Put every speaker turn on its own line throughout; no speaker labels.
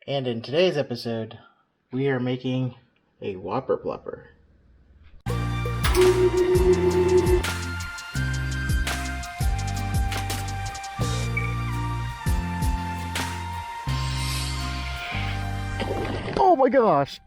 And in today's episode, we are making a Whopper Plopper.
Oh my gosh!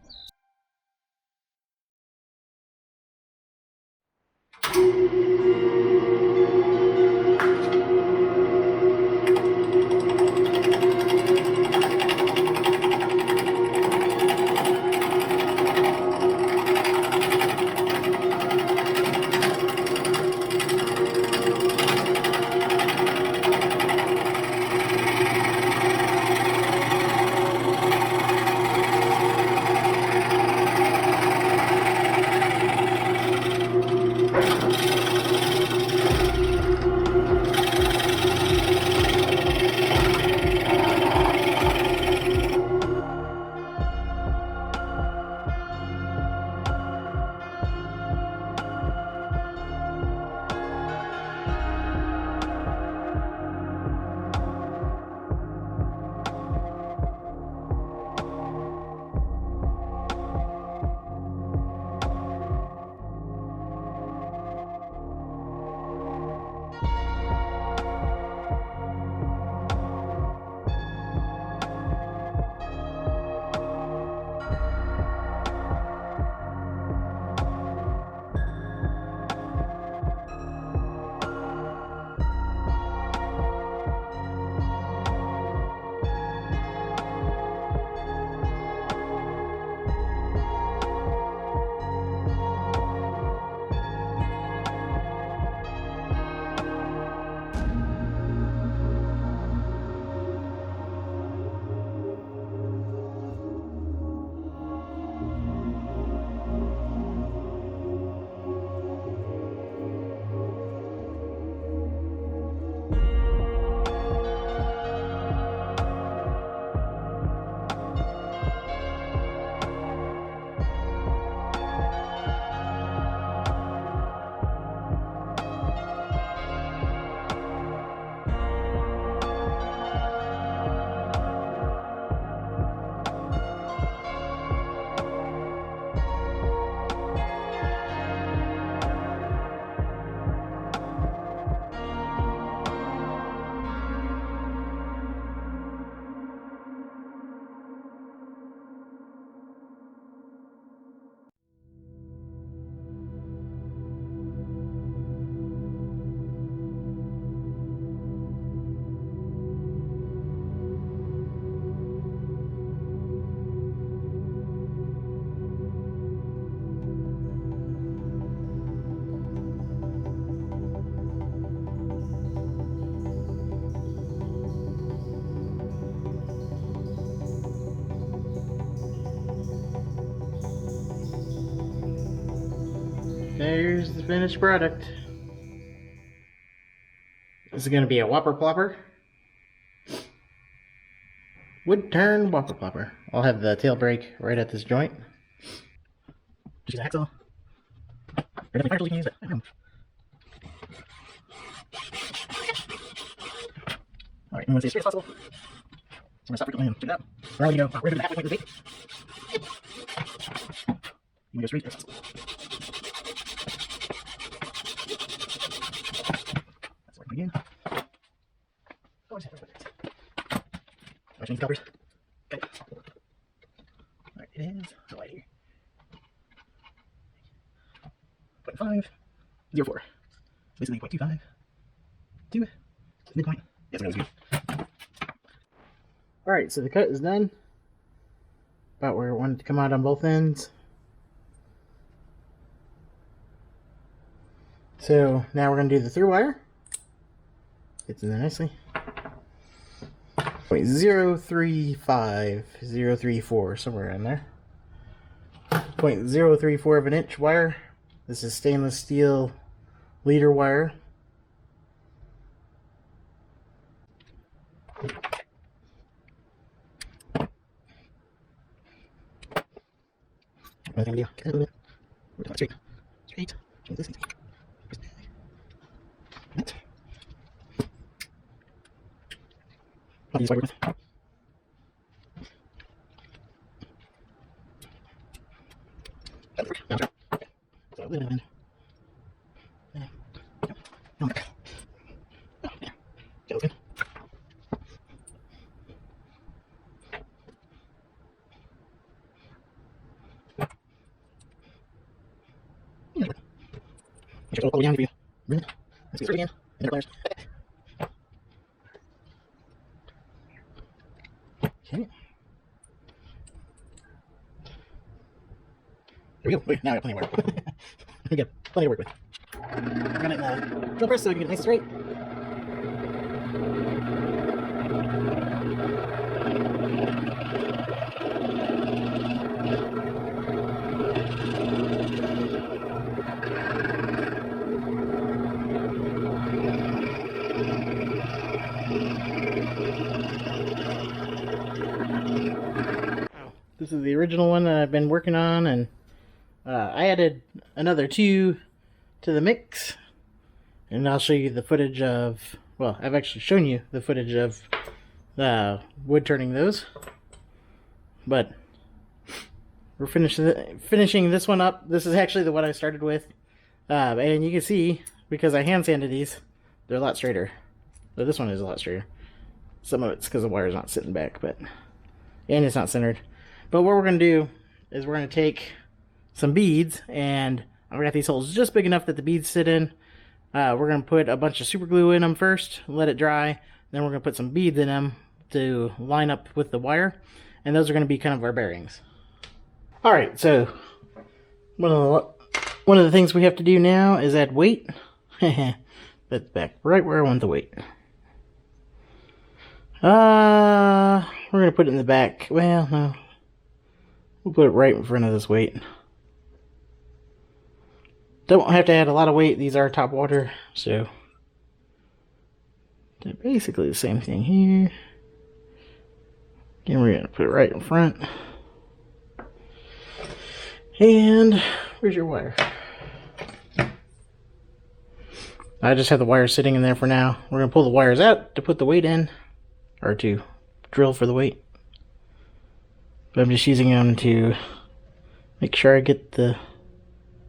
There's the finished product. This is going to be a Whopper Plopper. Wood turn Whopper Plopper. I'll have the tail brake right at this joint. Just use a hacksaw. Or definitely fire tool, you can use it. Alright, I'm going to stay as straight as possible. So I'm going to stop frequently and check it out. We're already going to go right over the halfway point of the bait. I'm going to go straight as possible. That's working again. Always have to I change the calipers. Okay. Alright, it is so light here. 0.5, 0.4. Basically 0.25 to midpoint. Yes, that was good. Alright, so the cut is done. About where I wanted to come out on both ends. So now we're going to do the through wire. Fits in there nicely. 0.035, 0.034, somewhere in there. 0.034 of an inch wire. This is stainless steel leader wire. What I'm gonna do? Get a little bit. We're doing straight. Straight. Change this easy. That. I'll use wire with. look at that. Yeah. No. Oh, yeah. That was good. Yeah. Just all the way down for you. Really? Let's get started again. And there are pliers. Okay. There we go. Okay, now I got plenty of work. We got plenty of work with. Run it in the drill press so we can get it nice and straight. This is the original one that I've been working on, and I added another 2 to the mix, and I'll show you the footage of, well, I've actually shown you the footage of wood turning those, but we're finishing this one up. This is actually the one I started with, and you can see, because I hand sanded these, they're a lot straighter. But this one is a lot straighter. Some of it's because the wire's not sitting back, and it's not centered. But what we're going to do is we're going to take some beads, and I've got these holes just big enough that the beads sit in. We're going to put a bunch of super glue in them first, let it dry, then we're going to put some beads in them to line up with the wire, and those are going to be kind of our bearings. Alright, so one of the things we have to do now is add weight. That's back right where I want the weight. We're going to put it in the back. Well, no. We'll put it right in front of this weight. Don't have to add a lot of weight. These are top water, so they're basically the same thing here. Again, we're going to put it right in front. And where's your wire? I just have the wire sitting in there for now. We're going to pull the wires out to put the weight in, or to drill for the weight. But I'm just using them to make sure I get the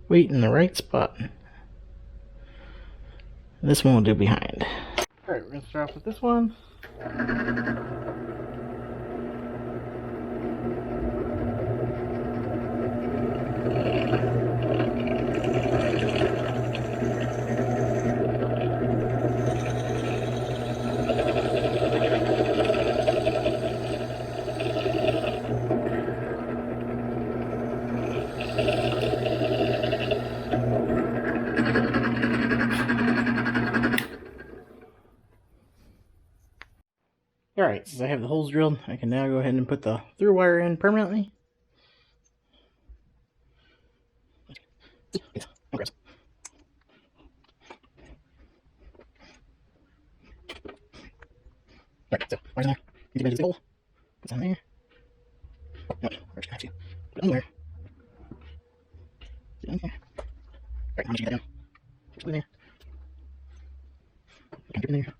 weight in the right spot. And this one will do behind. Alright, we're going to start off with this one. Alright, since I have the holes drilled, I can now go ahead and put the through wire in permanently. Alright, so wire's in there. Need to measure the hole. Put it on there. No, we're just going to have to put it on there. Put it on there. Alright, how much you get that down? Just put it in there. Put it in there.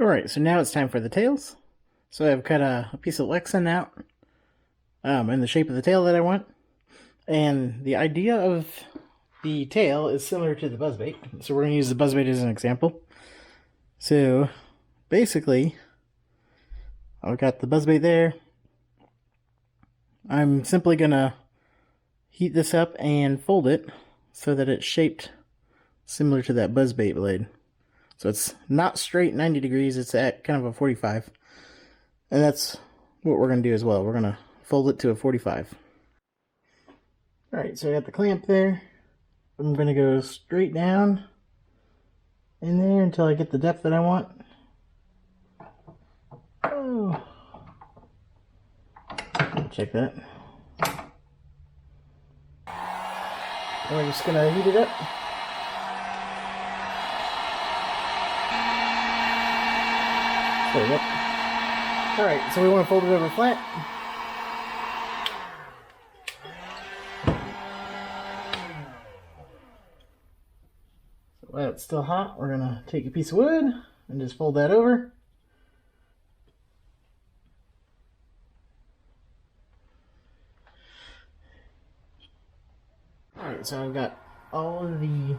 Alright, so now it's time for the tails. So I've cut a piece of Lexan out in the shape of the tail that I want. And the idea of the tail is similar to the buzzbait. So we're going to use the buzzbait as an example. So basically, I've got the buzzbait there. I'm simply going to heat this up and fold it so that it's shaped similar to that buzzbait blade. So it's not straight 90 degrees, it's at kind of a 45. And that's what we're going to do as well. We're going to fold it to a 45. Alright, so I got the clamp there. I'm going to go straight down in there until I get the depth that I want. Oh. Check that. And we're just going to heat it up. There we go. Alright, so we want to fold it over flat. So while it's still hot, we're going to take a piece of wood and just fold that over. Alright, so I've got all of the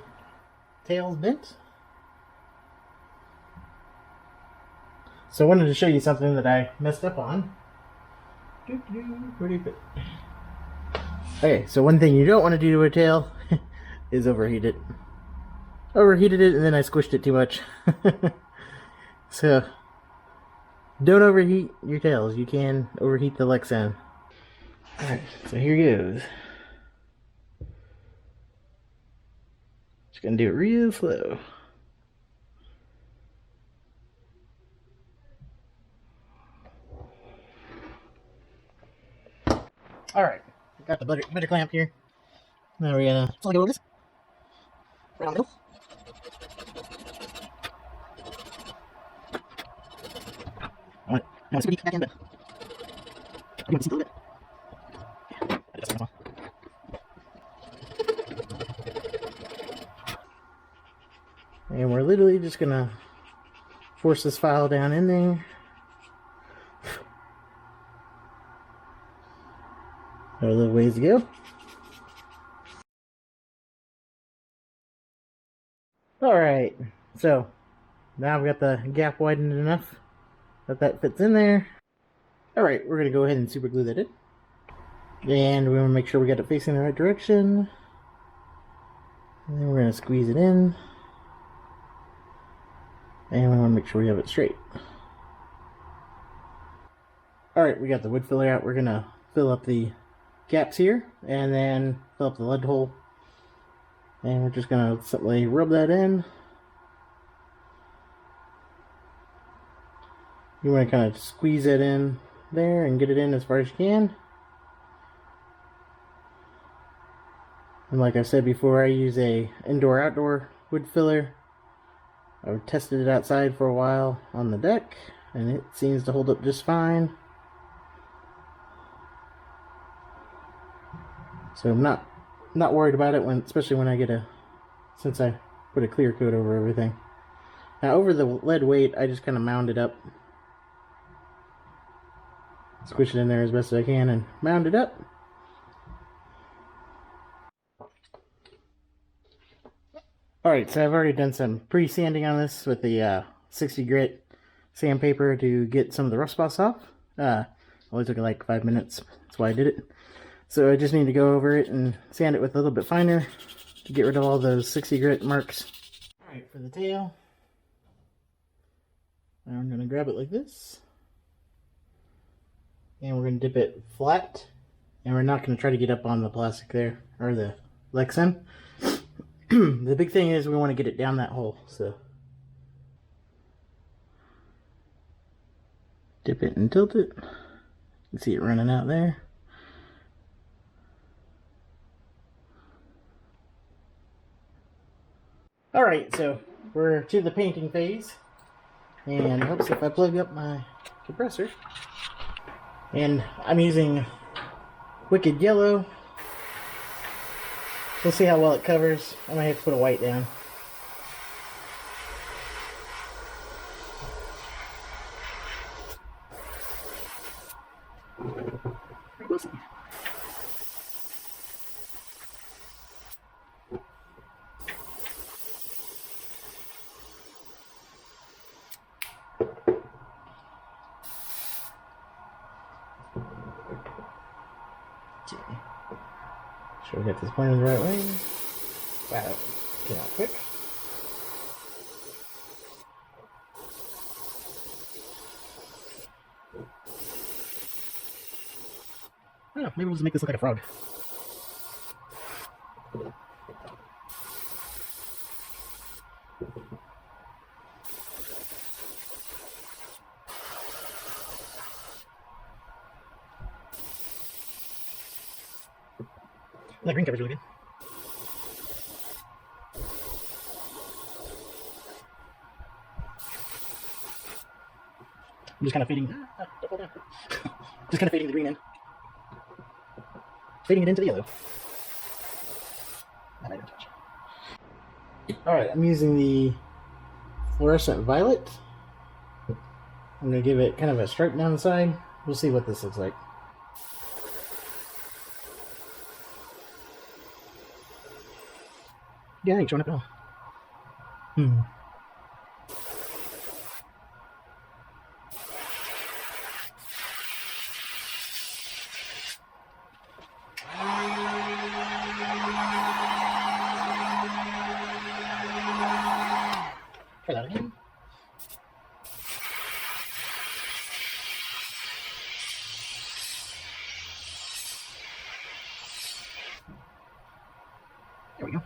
tails bent. So I wanted to show you something that I messed up on. Okay, so one thing you don't want to do to a tail is overheat it. Overheated it and then I squished it too much. So don't overheat your tails. You can overheat the Lexan. Alright, so here goes. Just gonna do it real slow. Alright, got the butter clamp here. Now we're gonna slug over this. Around the middle. I want to scoot back in, but I want to see a little bit. Yeah, I did that and we're literally just gonna force this file down in there. Got a little ways to go. Alright, so now I've got the gap widened enough that fits in there. Alright, we're going to go ahead and super glue that in. And we want to make sure we got it facing the right direction. And then we're going to squeeze it in. And we want to make sure we have it straight. Alright, we got the wood filler out. We're going to fill up the gaps here. And then fill up the lead hole. And we're just going to simply rub that in. You want to kind of squeeze it in there and get it in as far as you can. And like I said before, I use a indoor-outdoor wood filler. I've tested it outside for a while on the deck, and it seems to hold up just fine. So I'm not worried about it especially when I get since I put a clear coat over everything. Now over the lead weight, I just kind of mound it up. Squish it in there as best as I can and mound it up. Alright, so I've already done some pre-sanding on this with the 60 grit sandpaper to get some of the rough spots off. Only took like 5 minutes, that's why I did it. So I just need to go over it and sand it with a little bit finer to get rid of all those 60 grit marks. Alright, for the tail, I'm going to grab it like this. And we're going to dip it flat. And we're not going to try to get up on the plastic there, or the Lexan. The big thing is we want to get it down that hole, so. Dip it and tilt it. You can see it running out there. Alright, so we're to the painting phase. And it helps if I plug up my compressor. And I'm using Wicked Yellow. We'll see how well it covers. I might have to put a white down. Sure we got this pointed the right way. Wow, get out quick. Oh, maybe we'll just make this look like a frog. That green cover's really good. I'm just kind of fading. Just kind of fading the green in. Fading it into the yellow. That I don't touch. Alright, I'm using the fluorescent violet. I'm going to give it kind of a stripe down the side. We'll see what this looks like. Yeah, you're showing up now. Hmm. Try that again. There we go.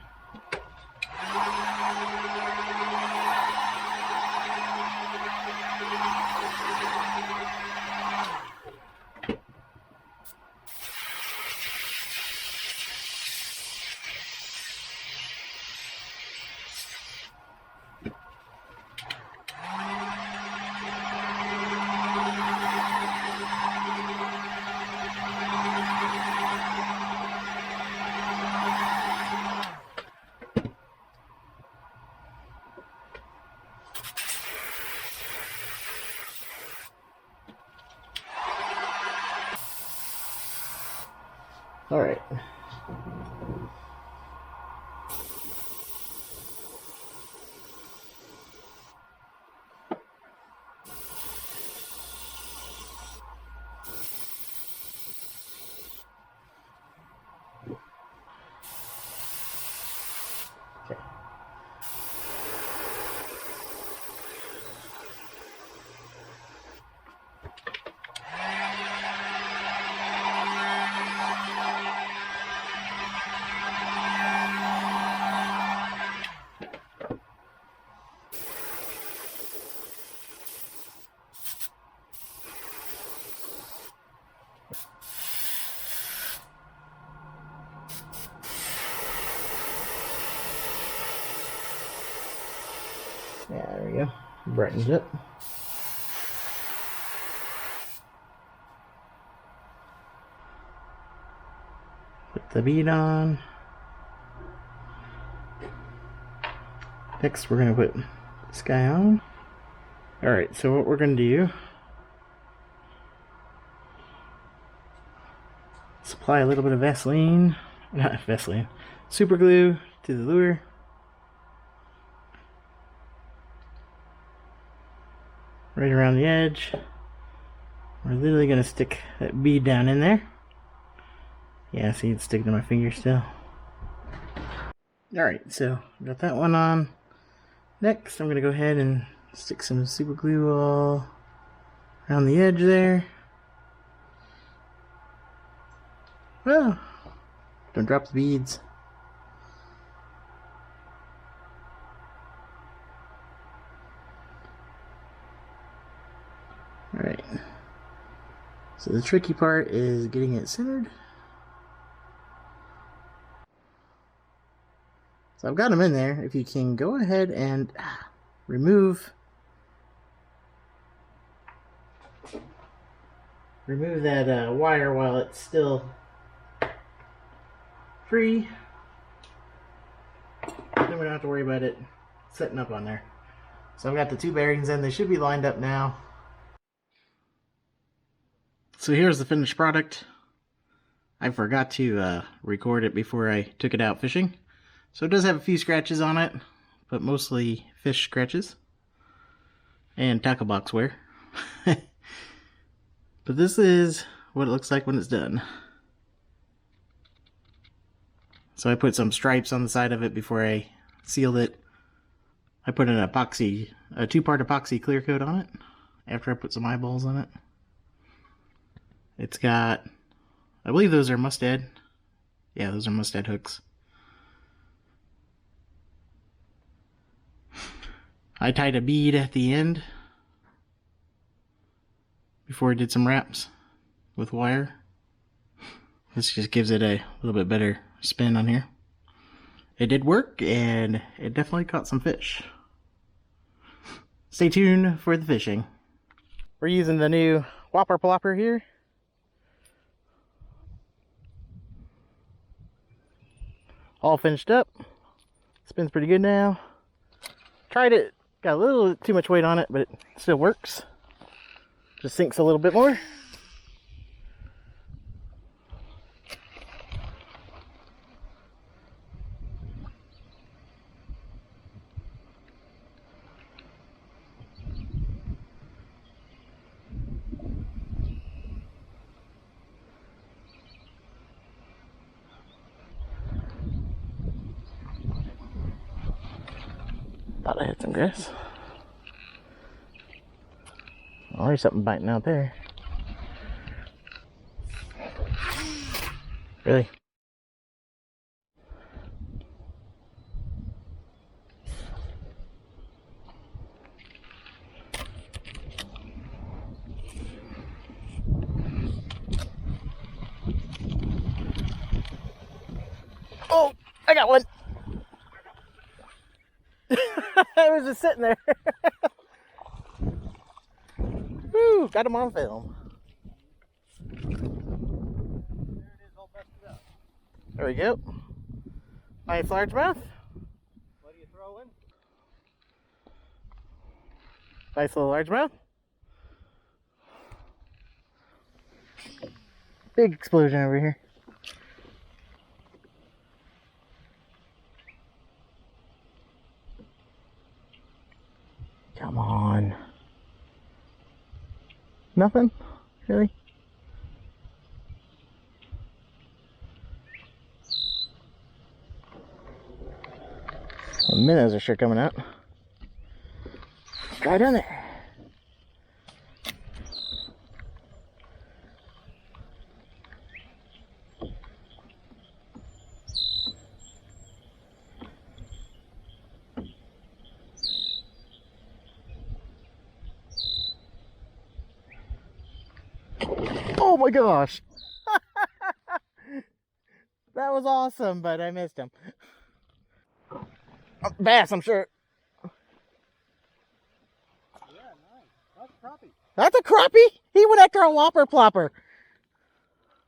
All right. Okay. Yeah, there we go. Brightens it. Put the bead on. Next, we're going to put this guy on. Alright, so what we're going to do, apply a little bit of Vaseline, super glue to the lure. Right around the edge. We're literally going to stick that bead down in there. Yeah, see it's sticking to my finger still. Alright, so got that one on. Next, I'm going to go ahead and stick some super glue all around the edge there. Well, don't drop the beads. Alright, so the tricky part is getting it centered. So I've got them in there. If you can go ahead and remove that wire while it's still free, then we don't have to worry about it setting up on there. So I've got the two bearings in. They should be lined up now. So here's the finished product. I forgot to record it before I took it out fishing. So it does have a few scratches on it, but mostly fish scratches and tackle box wear. But this is what it looks like when it's done. So I put some stripes on the side of it before I sealed it. I put an epoxy, a 2-part epoxy clear coat on it after I put some eyeballs on it. It's got, I believe those are mustad. Yeah, those are mustad hooks. I tied a bead at the end before I did some wraps with wire. This just gives it a little bit better spin on here. It did work, and it definitely caught some fish. Stay tuned for the fishing. We're using the new Whopper Plopper here. All finished up. Spins pretty good now. Tried it, got a little too much weight on it, but it still works. Just sinks a little bit more. Thought I had some grass. Oh, there's something biting out there. Really? Oh, I got one. I was just sitting there. Woo, got him on film. There we go. Nice largemouth.
What do you throw in?
Nice little largemouth. Big explosion over here. Come on. Nothing? Really? The minnows are sure coming out. Right on there. Oh my gosh! That was awesome, but I missed him. Oh, bass, I'm sure.
Yeah, nice. That's a crappie.
That's a crappie? He went after a Whopper Plopper.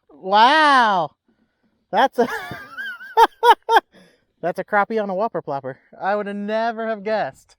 Wow. That's a that's a crappie on a Whopper Plopper. I would have never have guessed.